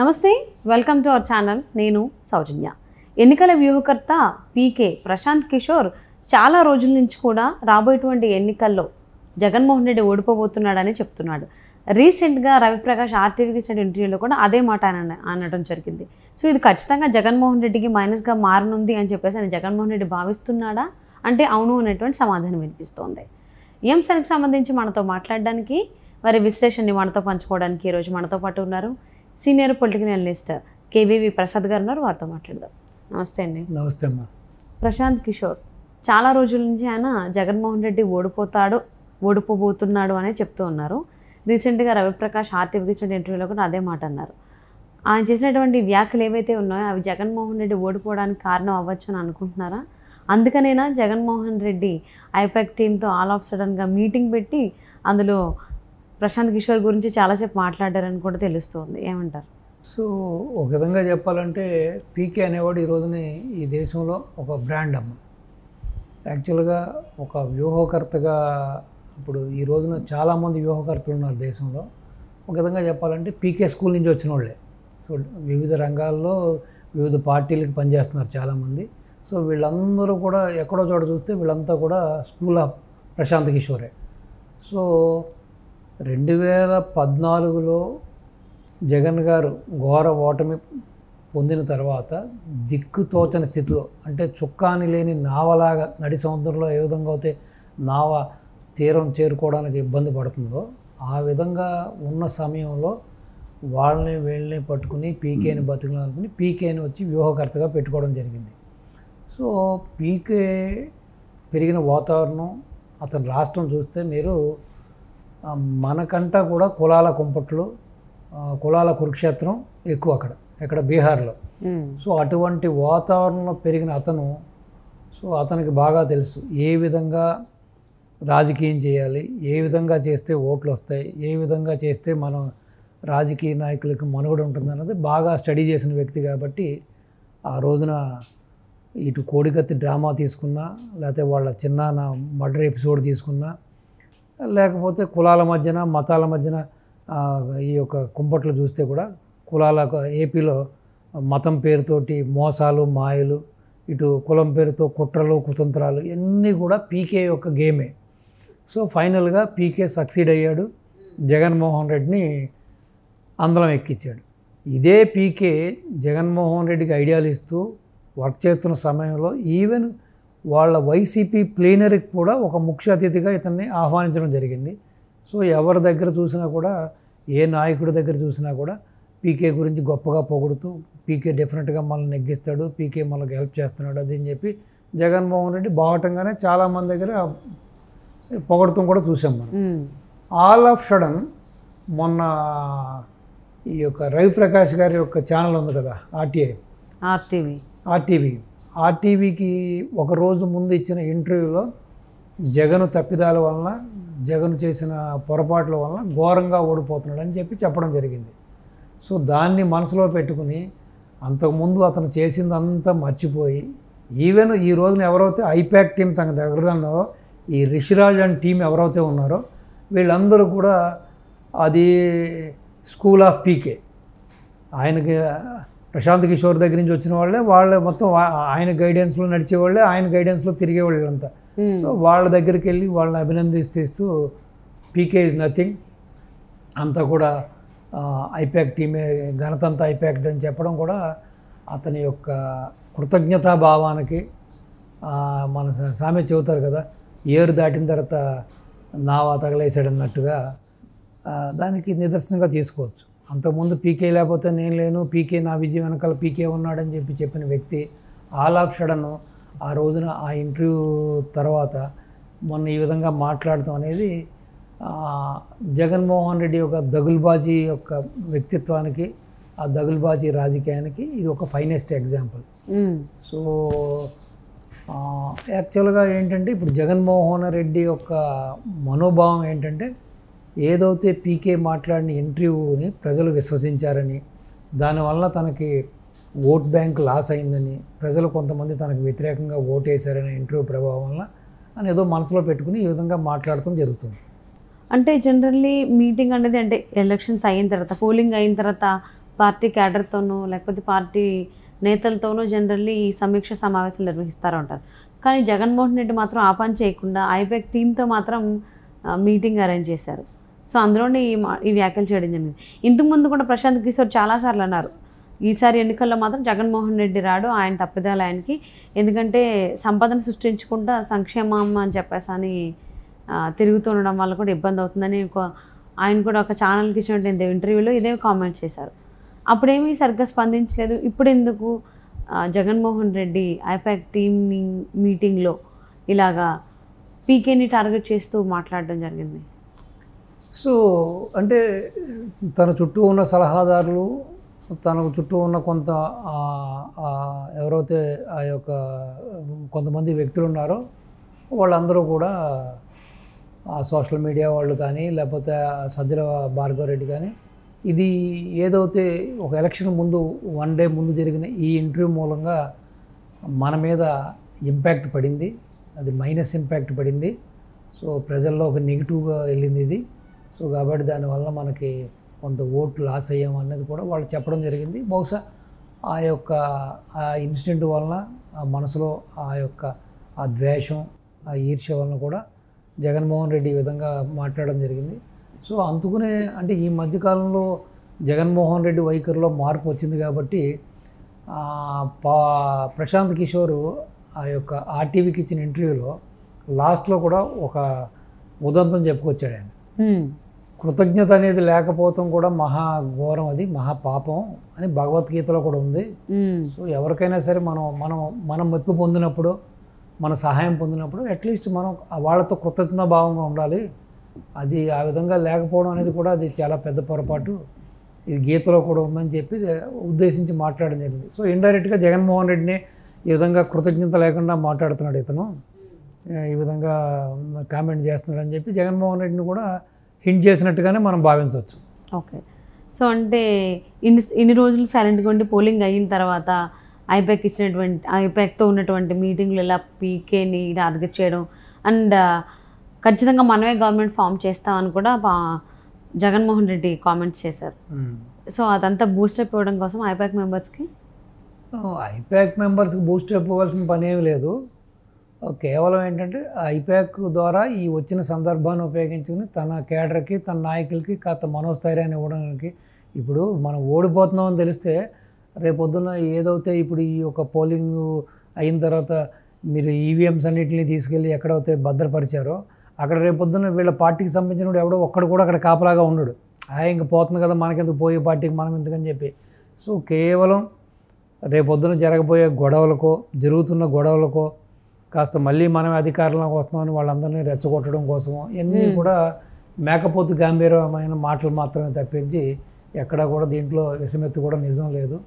నమస్తే, welcome to our channel. నేను సౌజన్య. ఎన్నికల వ్యూహకర్త పీకే ప్రశాంత్ కిషోర్ చాలా రోజుల నుంచి కూడా రాబోయేటువంటి ఎన్నికల్లో జగన్మోహన్ రెడ్డి ఓడిపోబోతున్నాడని చెప్తున్నాడు. రీసెంట్గా రవిప్రకాష్ ఆర్టీవీకి ఇచ్చిన ఇంటర్వ్యూలో కూడా అదే మాట అనడం జరిగింది. సో ఇది ఖచ్చితంగా జగన్మోహన్ రెడ్డికి మైనస్గా మారనుంది అని చెప్పేసి ఆయన జగన్మోహన్ రెడ్డి భావిస్తున్నాడా అంటే అవును అనేటువంటి సమాధానం వినిపిస్తోంది. ఈ అంశానికి సంబంధించి మనతో మాట్లాడడానికి, వారి విశ్లేషణని మనతో పంచుకోవడానికి ఈరోజు మనతో పాటు ఉన్నారు సీనియర్ పొలిటికల్ అనలిస్ట్ కేబీవి ప్రసాద్ గారు ఉన్నారు. వారితో మాట్లాడదాం. నమస్తే అండి. నమస్తే అమ్మా. ప్రశాంత్ కిషోర్ చాలా రోజుల నుంచి ఆయన జగన్మోహన్ రెడ్డి ఓడిపోబోతున్నాడు అనే చెప్తూ ఉన్నారు. రీసెంట్గా రవిప్రకాష్ ఆర్టీవీకి ఇచ్చిన ఇంటర్వ్యూలో కూడా అదే మాట అన్నారు. ఆయన చేసినటువంటి వ్యాఖ్యలు ఏవైతే ఉన్నాయో అవి జగన్మోహన్ రెడ్డి ఓడిపోవడానికి కారణం అవ్వచ్చు అని అనుకుంటున్నారా? అందుకనేనా జగన్మోహన్ రెడ్డి ఐపాక్ టీంతో ఆల్ ఆఫ్ సడన్గా మీటింగ్ పెట్టి అందులో ప్రశాంత్ కిషోర్ గురించి చాలాసేపు మాట్లాడారని కూడా తెలుస్తుంది. ఏమంటారు? సో ఒక విధంగా చెప్పాలంటే పీకే అనేవాడు ఈ రోజుని ఈ దేశంలో ఒక బ్రాండ్ అమ్మ. యాక్చువల్గా ఒక వ్యూహకర్తగా ఇప్పుడు ఈ రోజున చాలామంది వ్యూహకర్తలు ఉన్నారు దేశంలో. ఒక విధంగా చెప్పాలంటే పీకే స్కూల్ నుంచి వచ్చిన వాళ్ళే. సో వివిధ రంగాల్లో వివిధ పార్టీలకు పనిచేస్తున్నారు చాలామంది. సో వీళ్ళందరూ కూడా ఎక్కడో చోట చూస్తే వీళ్ళంతా కూడా స్కూల్ ఆఫ్ ప్రశాంత్ కిషోరే. సో 2014లో జగన్ గారు ఘోర ఓటమి పొందిన తర్వాత దిక్కుతోచని స్థితిలో, అంటే చుక్కాని లేని నావలాగా నడి సముద్రంలో ఏ విధంగా అయితే నావ తీరం చేరుకోవడానికి ఇబ్బంది పడుతుందో ఆ విధంగా ఉన్న సమయంలో వాళ్ళని వీళ్ళని పట్టుకుని పీకేని బతుకులనుకుని పీకేని వచ్చి వ్యూహకర్తగా పెట్టుకోవడం జరిగింది. సో పీకే పెరిగిన వాతావరణం, అతని రాష్ట్రం చూస్తే మీరు మనకంటా కూడా కులాల కుంపట్లు, కులాల కురుక్షేత్రం ఎక్కువ ఎక్కడ బీహార్లో. సో అటువంటి వాతావరణంలో పెరిగిన అతను, సో అతనికి బాగా తెలుసు ఏ విధంగా రాజకీయం చేయాలి, ఏ విధంగా చేస్తే ఓట్లు వస్తాయి, ఏ విధంగా చేస్తే మనం రాజకీయ నాయకులకు మనుగడ ఉంటుంది అన్నది బాగా స్టడీ చేసిన వ్యక్తి. కాబట్టి ఆ రోజున ఇటు కోడికత్తి డ్రామా తీసుకున్నా, లేకపోతే వాళ్ళ చిన్నాన్న మర్డర్ ఎపిసోడ్ తీసుకున్నా, లేకపోతే కులాల మధ్యన మతాల మధ్యన ఈ యొక్క కుంపట్లు చూస్తే కూడా కులాల ఏపీలో మతం పేరుతోటి మోసాలు మాయలు, ఇటు కులం పేరుతో కుట్రలు కుతంత్రాలు ఇవన్నీ కూడా పీకే యొక్క గేమే. సో ఫైనల్గా పీకే సక్సీడ్ అయ్యాడు, జగన్మోహన్ రెడ్డిని అందలం ఎక్కించాడు. ఇదే పీకే జగన్మోహన్ రెడ్డికి ఐడియాలు ఇస్తూ వర్క్ చేస్తున్న సమయంలో ఈవెన్ వాళ్ళ వైసీపీ ప్లీనరీకి కూడా ఒక ముఖ్య అతిథిగా ఇతన్ని ఆహ్వానించడం జరిగింది. సో ఎవరి దగ్గర చూసినా కూడా, ఏ నాయకుడి దగ్గర చూసినా కూడా పీకే గురించి గొప్పగా పొగుడుతూ, పీకే డెఫినెట్గా మనల్ని నెగ్గిస్తాడు, పీకే మనకు హెల్ప్ చేస్తున్నాడు అది అని చెప్పి జగన్మోహన్ రెడ్డి బావటంగానే చాలామంది దగ్గర పొగడుతూ కూడా చూసాం మనం. ఆల్ ఆఫ్ సడన్ మొన్న ఈ యొక్క రవిప్రకాష్ గారి యొక్క ఛానల్ ఉంది కదా, ఆర్టీవీకి ఒకరోజు ముందు ఇచ్చిన ఇంటర్వ్యూలో జగన్ తప్పిదాల వలన, జగన్ చేసిన పొరపాట్ల వలన ఘోరంగా ఓడిపోతున్నాడు అని చెప్పి చెప్పడం జరిగింది. సో దాన్ని మనసులో పెట్టుకుని అంతకుముందు అతను చేసిందంతా మర్చిపోయి, ఈవెన్ ఈ రోజున ఎవరైతే ఐపాక్ టీం తన దగ్గర ఉన్నారో, ఈ రిషిరాజ్ అండ్ టీం ఎవరైతే ఉన్నారో వీళ్ళందరూ కూడా అది స్కూల్ ఆఫ్ పీకే. ఆయనకి ప్రశాంత్ కిషోర్ దగ్గర నుంచి వచ్చిన వాళ్ళే మొత్తం ఆయన గైడెన్స్లో నడిచేవాళ్ళే, ఆయన గైడెన్స్లో తిరిగేవాళ్ళు అంతా. సో వాళ్ళ దగ్గరికి వెళ్ళి వాళ్ళని అభినందిస్తూ పీకే ఈజ్ నథింగ్, అంతా కూడా ఐపాక్ టీమే, ఘనత అంతా ఐపాక్ అని చెప్పడం కూడా అతని యొక్క కృతజ్ఞతాభావానికి, మన సామెత చెబుతారు కదా, ఏరు దాటిన తర్వాత నావా తగలేసాడు అన్నట్టుగా దానికి నిదర్శనంగా తీసుకోవచ్చు. అంతకుముందు పీకే లేకపోతే నేను లేను, పీకే నా విజయం వెనకాల పీకే ఉన్నాడని చెప్పిన వ్యక్తి ఆల్ ఆఫ్ సడన్ ఆ రోజున ఆ ఇంటర్వ్యూ తర్వాత మొన్న ఈ విధంగా మాట్లాడటం అనేది జగన్మోహన్ రెడ్డి యొక్క దగుల్బాజీ యొక్క వ్యక్తిత్వానికి, ఆ దగుల్బాజీ రాజకీయానికి ఇది ఒక ఫైనెస్ట్ ఎగ్జాంపుల్. సో యాక్చువల్గా ఏంటంటే ఇప్పుడు జగన్మోహన్ రెడ్డి యొక్క మనోభావం ఏంటంటే, ఏదైతే పీకే మాట్లాడిన ఇంటర్వ్యూని ప్రజలు విశ్వసించారని, దానివల్ల తనకి ఓట్ బ్యాంక్ లాస్ అయిందని, ప్రజలు కొంతమంది తనకు వ్యతిరేకంగా ఓటేశారనే ఇంటర్వ్యూ ప్రభావం వల్ల అని ఏదో మనసులో పెట్టుకుని ఈ విధంగా మాట్లాడటం జరుగుతుంది. అంటే జనరల్లీ మీటింగ్ అనేది అంటే ఎలక్షన్స్ అయిన తర్వాత, పోలింగ్ అయిన తర్వాత పార్టీ క్యాడర్తోనూ లేకపోతే పార్టీ నేతలతోనూ జనరల్లీ ఈ సమీక్ష సమావేశాలు నిర్వహిస్తూ ఉంటారు. కానీ జగన్మోహన్ రెడ్డి మాత్రం ఆ పని చేయకుండా ఐపాక్ టీంతో మాత్రం మీటింగ్ అరేంజ్ చేశారు. సో అందులోనే ఈ వ్యాఖ్యలు చేయడం జరిగింది. ఇంతకుముందు కూడా ప్రశాంత్ కిషోర్ చాలాసార్లు అన్నారు, ఈసారి ఎన్నికల్లో మాత్రం జగన్మోహన్ రెడ్డి రాడు, ఆయన తప్పిదాలు ఆయనకి, ఎందుకంటే సంపదను సృష్టించుకుంటా సంక్షేమం అని చెప్పేసి అని తిరుగుతూ ఉండడం వల్ల కూడా ఇబ్బంది అవుతుందని ఆయన కూడా ఒక ఛానల్కి ఇచ్చినటువంటి ఇంటర్వ్యూలో ఇదే కామెంట్ చేశారు. అప్పుడేమీ సరిగ్గా స్పందించలేదు. ఇప్పుడు ఎందుకు జగన్మోహన్ రెడ్డి ఐపాక్ టీమ్ మీటింగ్లో ఇలాగా పీకేని టార్గెట్ చేస్తూ మాట్లాడడం జరిగింది? సో అంటే తన చుట్టూ ఉన్న సలహాదారులు, తనకు చుట్టూ ఉన్న కొంత ఎవరైతే ఆ యొక్క కొంతమంది వ్యక్తులు ఉన్నారో వాళ్ళందరూ కూడా సోషల్ మీడియా వాళ్ళు కానీ లేకపోతే సజ్జల భార్గవరెడ్డి కానీ ఇది ఏదైతే ఒక ఎలక్షన్ ముందు 1 డే ముందు జరిగిన ఈ ఇంటర్వ్యూ మూలంగా మన మీద ఇంపాక్ట్ పడింది, అది మైనస్ ఇంపాక్ట్ పడింది. సో ప్రజల్లో ఒక నెగిటివ్గా వెళ్ళింది ఇది. సో కాబట్టి దానివల్ల మనకి కొంత ఓట్లు లాస్ అయ్యాం అనేది కూడా వాళ్ళు చెప్పడం జరిగింది. బహుశా ఆ యొక్క ఆ ఇన్సిడెంట్ వలన ఆ మనసులో ఆ యొక్క ఆ ద్వేషం, ఆ ఈర్ష్య వలన కూడా జగన్మోహన్ రెడ్డి ఈ విధంగా మాట్లాడడం జరిగింది. సో అందుకునే అంటే ఈ మధ్యకాలంలో జగన్మోహన్ రెడ్డి వైఖరిలో మార్పు వచ్చింది కాబట్టి ప్రశాంత్ కిషోర్ ఆ యొక్క ఆర్టీవీకి ఇచ్చిన ఇంటర్వ్యూలో లాస్ట్లో కూడా ఒక ఉదంతం చెప్పుకొచ్చాడు ఆయన. కృతజ్ఞత అనేది లేకపోవటం కూడా మహా ఘోరం, అది మహా పాపం అని భగవద్గీతలో కూడా ఉంది. సో ఎవరికైనా సరే మనం మెప్పు పొందినప్పుడు, మన సహాయం పొందినప్పుడు అట్లీస్ట్ మనం వాళ్ళతో కృతజ్ఞత భావంగా ఉండాలి. అది ఆ విధంగా లేకపోవడం అనేది కూడా అది చాలా పెద్ద పొరపాటు, ఇది గీతలో కూడా ఉందని చెప్పి ఉద్దేశించి మాట్లాడడం జరిగింది. సో ఇండైరెక్ట్గా జగన్మోహన్ రెడ్డిని ఈ విధంగా కృతజ్ఞత లేకుండా మాట్లాడుతున్నాడు ఇతను, ఈ విధంగా కామెంట్ చేస్తున్నాడు అని చెప్పి జగన్మోహన్ రెడ్డిని కూడా హింట్ చేసినట్టుగానే మనం భావించవచ్చు. ఓకే. సో అంటే ఇన్ని రోజులు సైలెంట్గా ఉండి పోలింగ్ అయిన తర్వాత ఐపాక్తో ఉన్నటువంటి మీటింగ్లు ఇలా పీకేని టార్గెట్ చేయడం అండ్ ఖచ్చితంగా మనమే గవర్నమెంట్ ఫామ్ చేస్తామని కూడా జగన్మోహన్ రెడ్డి కామెంట్స్ చేశారు. సో అదంతా బూస్టప్ ఇవ్వడం కోసం ఐపాక్ మెంబర్స్కి బూస్టప్ ఇవ్వాల్సిన పని ఏమి లేదు. కేవలం ఏంటంటే ఐపాక్ ద్వారా ఈ వచ్చిన సందర్భాన్ని ఉపయోగించుకుని తన కేడర్కి, తన నాయకులకి కాస్త మనోస్థైర్యాన్ని ఇవ్వడానికి, ఇప్పుడు మనం ఓడిపోతున్నామని తెలిస్తే రేపొద్దున ఏదైతే ఇప్పుడు ఈ యొక్క పోలింగ్ అయిన తర్వాత మీరు ఈవీఎంస్ అన్నింటినీ తీసుకెళ్ళి ఎక్కడైతే భద్రపరిచారో అక్కడ రేపొద్దున వీళ్ళ పార్టీకి సంబంధించిన ఎవడో ఒక్కడు కూడా అక్కడ కాపలాగా ఉండడు. ఇంక పోతుంది కదా మనకెందుకు, పోయే పార్టీకి మనం ఎందుకని చెప్పి. సో కేవలం రేపొద్దున జరగబోయే గొడవలకో, జరుగుతున్న గొడవలకో, కాస్త మళ్ళీ మనం అధికారంలోకి వస్తున్నామని వాళ్ళందరినీ రెచ్చగొట్టడం కోసము ఇవన్నీ కూడా మేకపోతు గంభీరమైన మాటలు మాత్రమే తప్పించి ఎక్కడా కూడా దీంట్లో విషమెత్తు కూడా నిజం లేదు.